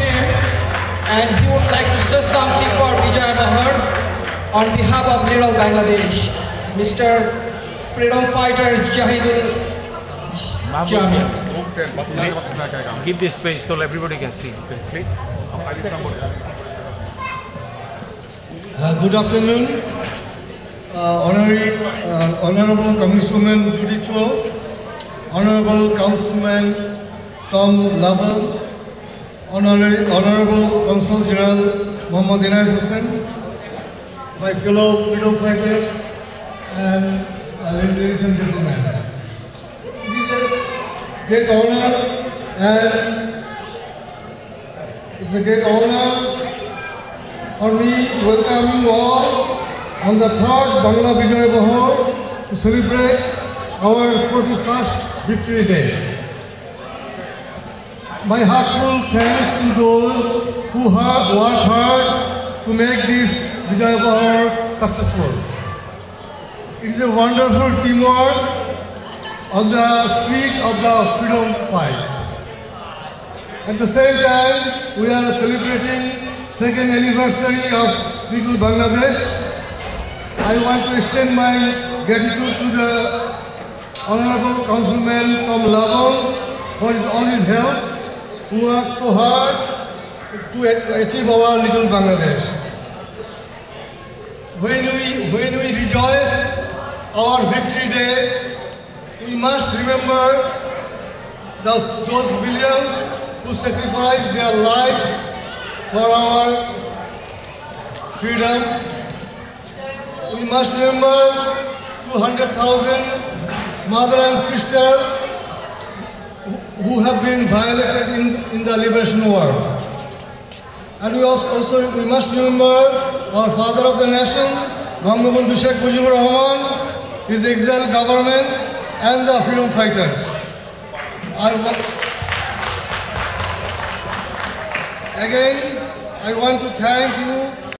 him, and he would like to say something for Vijay Bahar on behalf of Little Bangladesh, Mr. Freedom Fighter Jahidul Jamil. Give this space so everybody can see. Please. Good afternoon, Honorable Congresswoman Judy Cho, Honorable Councilman Tom Laban, Honorable Consul General Muhammad Inayat Hussain, my fellow freedom fighters, and ladies and gentlemen. It is a great honor, and it's a great honor for me to welcome you all on the 3rd Bangla Vijay Bahar to celebrate our 41st Victory Day. My heartfelt thanks to those who have worked hard to make this Vijay Bahar successful. It is a wonderful teamwork on the street of the freedom fight. At the same time, we are celebrating 2nd anniversary of Little Bangladesh. I want to extend my gratitude to the Honorable Councilman Tom Laban for all his help, who worked so hard to achieve our Little Bangladesh. When we rejoice our Victory Day, we must remember those billions who sacrificed their lives for our freedom. We must remember 200,000 mother and sister who have been violated in the liberation war. And we must remember our father of the nation, Bangabandhu Sheikh Mujibur Rahman, his exiled government, and the freedom fighters. Again, I want to thank you